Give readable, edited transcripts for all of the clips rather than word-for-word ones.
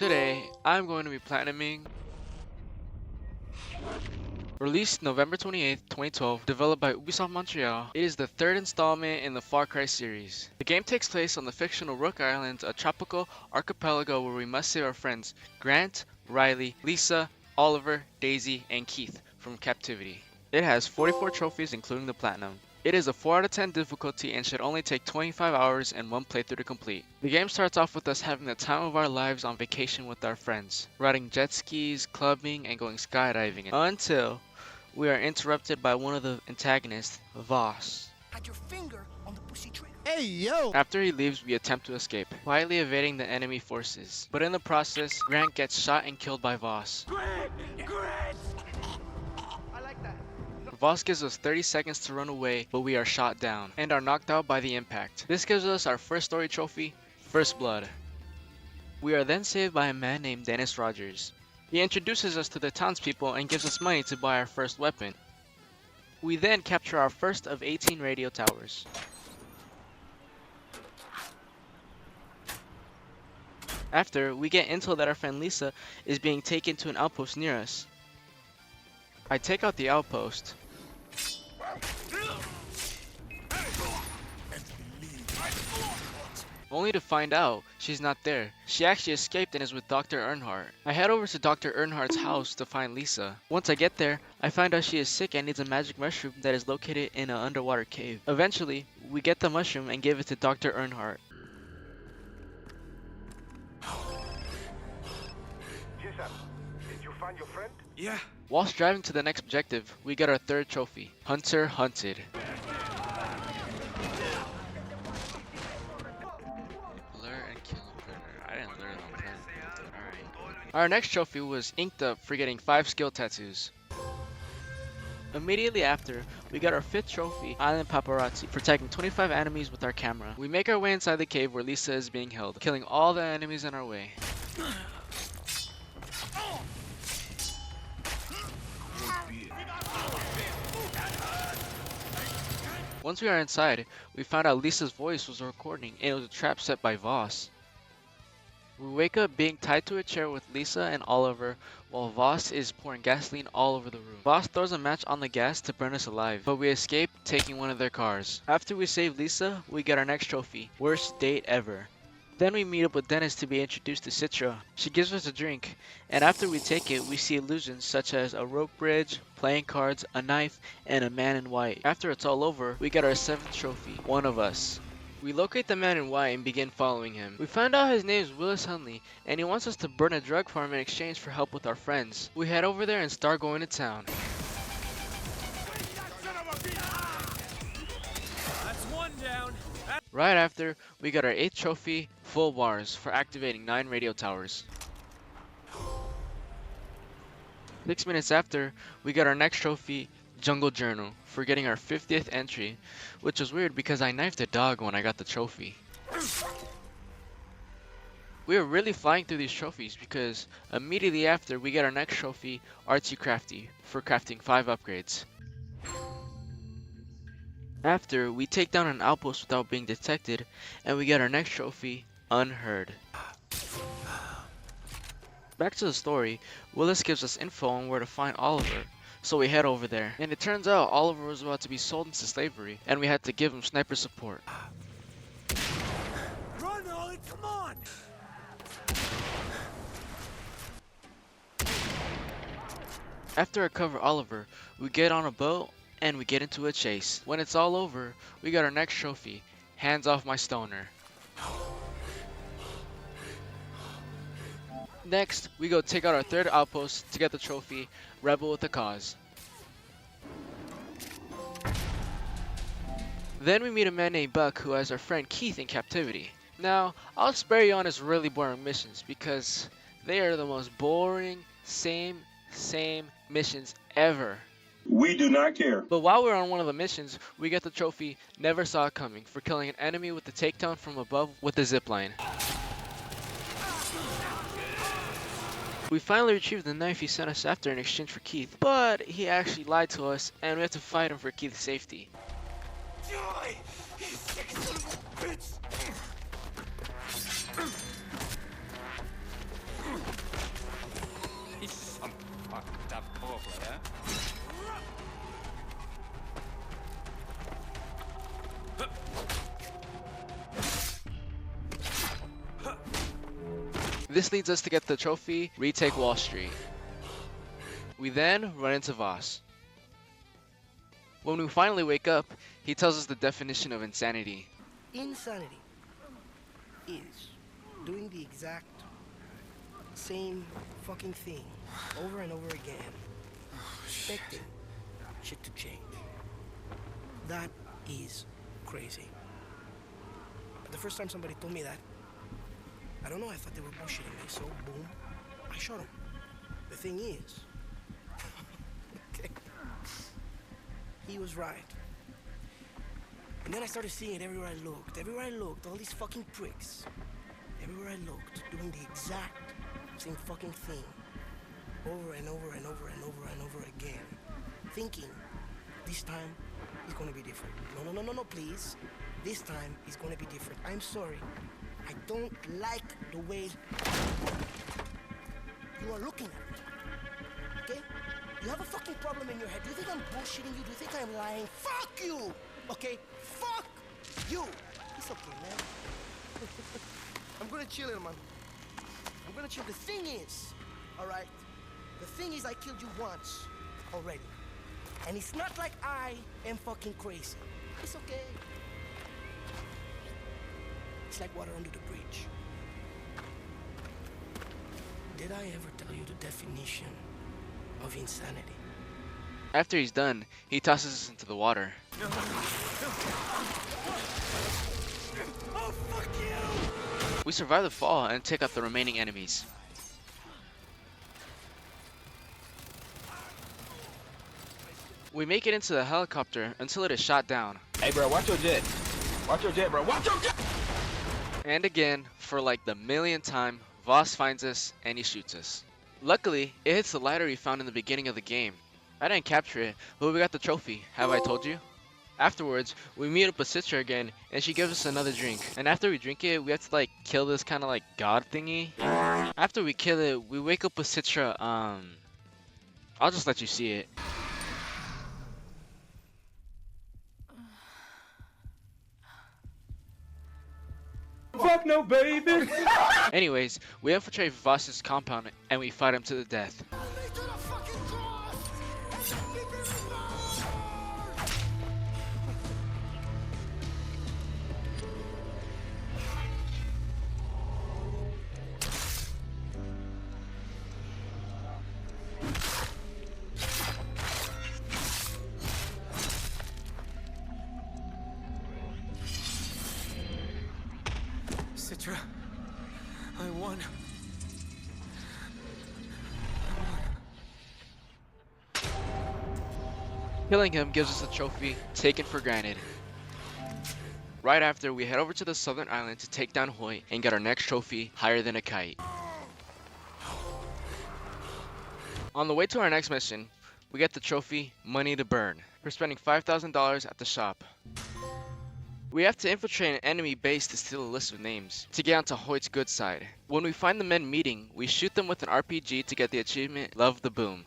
Today, I'm going to be platinuming. Released November 28th, 2012, developed by Ubisoft Montreal, it is the third installment in the FarCry series. The game takes place on the fictional Rook Island, a tropical archipelago where we must save our friends Grant, Riley, Lisa, Oliver, Daisy, and Keith from captivity. It has 44 trophies including the platinum. It is a 4 out of 10 difficulty and should only take 25 hours and one playthrough to complete. The game starts off with us having the time of our lives on vacation with our friends, riding jet skis, clubbing, and going skydiving until we are interrupted by one of the antagonists, Voss. Had your finger on the pussy trigger. Hey, yo! After he leaves, we attempt to escape, quietly evading the enemy forces. But in the process, Grant gets shot and killed by Voss. Grant! Grant! I like that. Voss gives us 30 seconds to run away, but we are shot down and are knocked out by the impact. This gives us our first story trophy, First Blood. We are then saved by a man named Dennis Rogers. He introduces us to the townspeople and gives us money to buy our first weapon. We then capture our first of 18 radio towers. After, we get intel that our friend Lisa is being taken to an outpost near us. I take out the outpost, only to find out she's not there. She actually escaped and is with Dr. Earnhardt. I head over to Dr. Earnhardt's house to find Lisa. Once I get there, I find out she is sick and needs a magic mushroom that is located in an underwater cave. Eventually, we get the mushroom and give it to Dr. Earnhardt. Did you find your friend? Yeah. Whilst driving to the next objective, we get our third trophy, Hunter Hunted. Lure and kill a predator. I didn't lure the predator. Alright. Our next trophy was inked up for getting 5 skill tattoos. Immediately after, we got our 5th trophy, Island Paparazzi, for tagging 25 enemies with our camera. We make our way inside the cave where Lisa is being held, killing all the enemies in our way. Once we are inside, we found out Lisa's voice was a recording and it was a trap set by Voss. We wake up being tied to a chair with Lisa and Oliver while Voss is pouring gasoline all over the room. Voss throws a match on the gas to burn us alive, but we escape taking one of their cars. After we save Lisa, we get our next trophy, Worst Date Ever. Then we meet up with Dennis to be introduced to Citra. She gives us a drink, and after we take it, we see illusions such as a rope bridge, playing cards, a knife, and a man in white. After it's all over, we get our 7th trophy, One of Us. We locate the man in white and begin following him. We find out his name is Willis Hunley, and he wants us to burn a drug farm in exchange for help with our friends. We head over there and start going to town. That's one down. Right after, we got our 8th trophy, Full Bars, for activating 9 radio towers. 6 minutes after, we got our next trophy, Jungle Journal, for getting our 50th entry, which was weird because I knifed a dog when I got the trophy. We are really flying through these trophies because immediately after, we get our next trophy, Artsy Crafty, for crafting 5 upgrades. After, we take down an outpost without being detected, and we get our next trophy, Unheard. Back to the story, Willis gives us info on where to find Oliver, so we head over there. And it turns out Oliver was about to be sold into slavery, and we had to give him sniper support. Run, Ollie, come on! After I cover Oliver, we get on a boat, and we get into a chase. When it's all over, we got our next trophy, Hands Off My Stoner. Next, we go take out our 3rd outpost to get the trophy, Rebel with a Cause. Then we meet a man named Buck who has our friend Keith in captivity. Now, I'll spare you on his really boring missions because they are the most boring, same missions ever. We do not care. But while we're on one of the missions, we get the trophy Never Saw It Coming for killing an enemy with the takedown from above with the zipline. We finally retrieved the knife he sent us after in exchange for Keith, but he actually lied to us and we have to fight him for Keith's safety. Die! You sick son of a bitch! This leads us to get the trophy, retake Wall Street. We then run into Voss. When we finally wake up, he tells us the definition of insanity. Insanity is doing the exact same fucking thing over and over again, expecting shit to change. That is crazy. But the first time somebody told me that, I don't know, I thought they were bullshitting me, so boom, I shot him. The thing is, okay, he was right. And then I started seeing it everywhere I looked. Everywhere I looked, all these fucking pricks. Everywhere I looked, doing the exact same fucking thing. Over and over and over and over and over again. Thinking, this time, it's gonna be different. No, please. This time, it's gonna be different. I'm sorry. I don't like the way you are looking at me. Okay? You have a fucking problem in your head. Do you think I'm bullshitting you? Do you think I'm lying? Fuck you! Okay? Fuck you! It's okay, man. I'm gonna chill here, man. I'm gonna chill. The thing is, alright? The thing is, I killed you once already. And it's not like I am fucking crazy. It's okay. It's like water under the bridge. Did I ever tell you the definition of insanity? After he's done, he tosses us into the water. Oh, fuck you! We survive the fall and take out the remaining enemies. We make it into the helicopter until it is shot down. Hey, bro, watch your jet. Watch your jet, bro. Watch your jet! And again, for like the millionth time, Voss finds us and he shoots us. Luckily, it hits the lighter we found in the beginning of the game. I didn't capture it, but we got the trophy. Have I told you? Afterwards, we meet up with Citra again, and she gives us another drink. And after we drink it, we have to like kill this kind of like god thingy. After we kill it, we wake up with Citra. I'll just let you see it. Fuck no, baby. Anyways, we infiltrate Voss's compound and we fight him to the death. Citra, I won. Killing him gives us a trophy taken for granted. Right after, we head over to the southern island to take down Hoyt and get our next trophy higher than a kite. On the way to our next mission, we get the trophy Money to Burn for spending $5,000 at the shop. We have to infiltrate an enemy base to steal a list of names to get onto Hoyt's good side. When we find the men meeting, we shoot them with an RPG to get the achievement Love the Boom.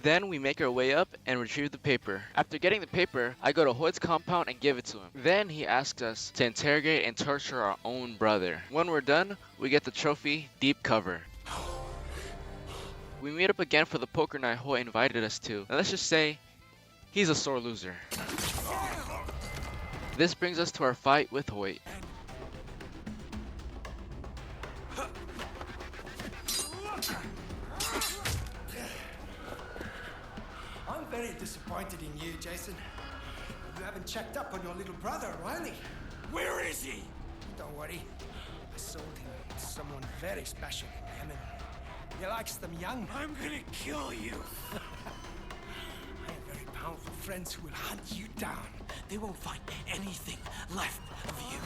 Then we make our way up and retrieve the paper. After getting the paper, I go to Hoyt's compound and give it to him. Then he asks us to interrogate and torture our own brother. When we're done, we get the trophy Deep Cover. We meet up again for the poker night Hoyt invited us to. And let's just say, he's a sore loser. This brings us to our fight with Hoyt. I'm very disappointed in you, Jason. You haven't checked up on your little brother, Riley. Where is he? Don't worry. I sold him to someone very special in Yemen. He likes them young. I'm gonna kill you. I have very powerful friends who will hunt you down. They won't find anything left of you.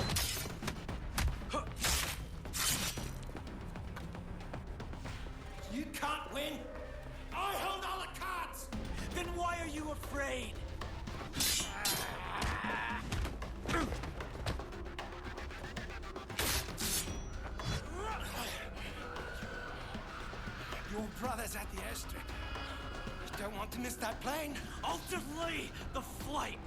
You can't win. I hold all the cards. Then why are you afraid? Your brother's at the airstrip. You don't want to miss that plane. I'll delay the flight.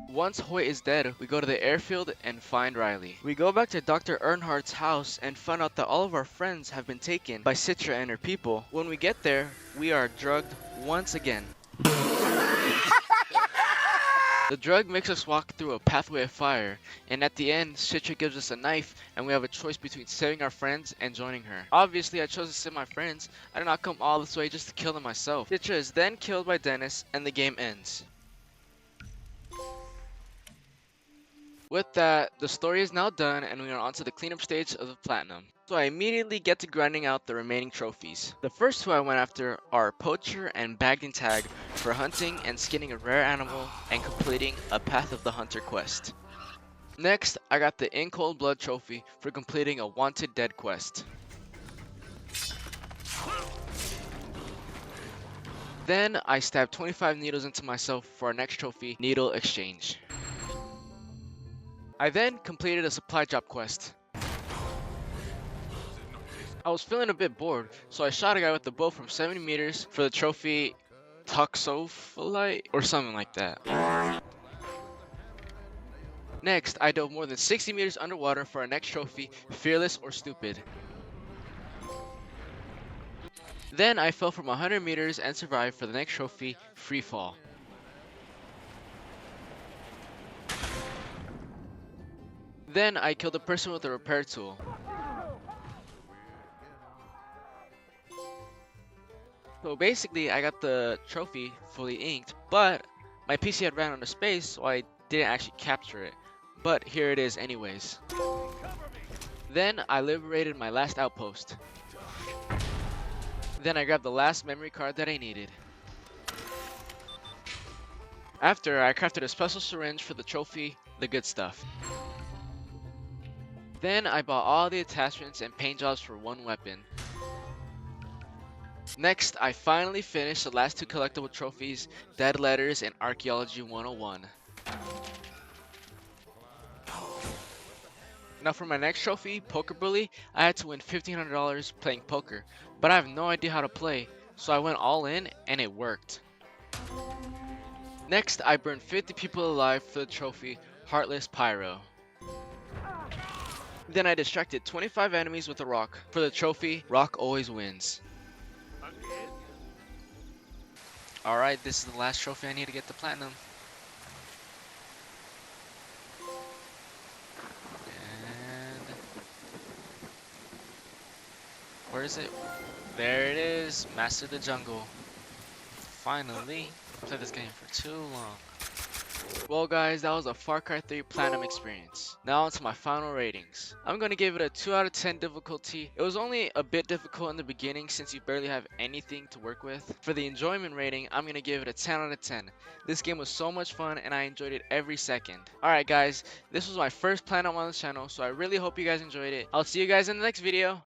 Once Hoyt is dead, we go to the airfield and find Riley. We go back to Dr. Earnhardt's house and find out that all of our friends have been taken by Citra and her people. When we get there, we are drugged once again. The drug makes us walk through a pathway of fire, and at the end, Citra gives us a knife, and we have a choice between saving our friends and joining her. Obviously, I chose to save my friends. I did not come all this way just to kill them myself. Citra is then killed by Dennis, and the game ends. With that, the story is now done, and we are on to the cleanup stage of the Platinum. So I immediately get to grinding out the remaining trophies. The first two I went after are Poacher and Bagged and Tag for hunting and skinning a rare animal and completing a Path of the Hunter quest. Next, I got the In Cold Blood trophy for completing a Wanted Dead quest. Then I stabbed 25 needles into myself for our next trophy, Needle Exchange. I then completed a supply drop quest. I was feeling a bit bored, so I shot a guy with a bow from 70 meters for the trophy Toxopholite or something like that. Next, I dove more than 60 meters underwater for our next trophy, Fearless or Stupid. Then I fell from 100 meters and survived for the next trophy, Free Fall. Then I killed a person with a repair tool. So basically, I got the trophy fully inked, but my PC had ran out of space, so I didn't actually capture it. But here it is anyways. Then I liberated my last outpost. Then I grabbed the last memory card that I needed. After, I crafted a special syringe for the trophy, the good stuff. Then I bought all the attachments and paint jobs for one weapon. Next, I finally finished the last two collectible trophies, Dead Letters and Archaeology 101. Now for my next trophy, Poker Bully, I had to win $1,500 playing poker, but I have no idea how to play, so I went all in and it worked. Next, I burned 50 people alive for the trophy, Heartless Pyro. Then I distracted 25 enemies with a rock for the trophy, Rock Always Wins. Alright, this is the last trophy I need to get the platinum. And where is it? There it is, Master of the Jungle. Finally, I played this game for too long. Well guys, that was a Far Cry 3 Platinum experience. Now on to my final ratings. I'm going to give it a 2 out of 10 difficulty. It was only a bit difficult in the beginning since you barely have anything to work with. For the enjoyment rating, I'm going to give it a 10 out of 10. This game was so much fun and I enjoyed it every second. Alright guys, this was my first Platinum on the channel, so I really hope you guys enjoyed it. I'll see you guys in the next video.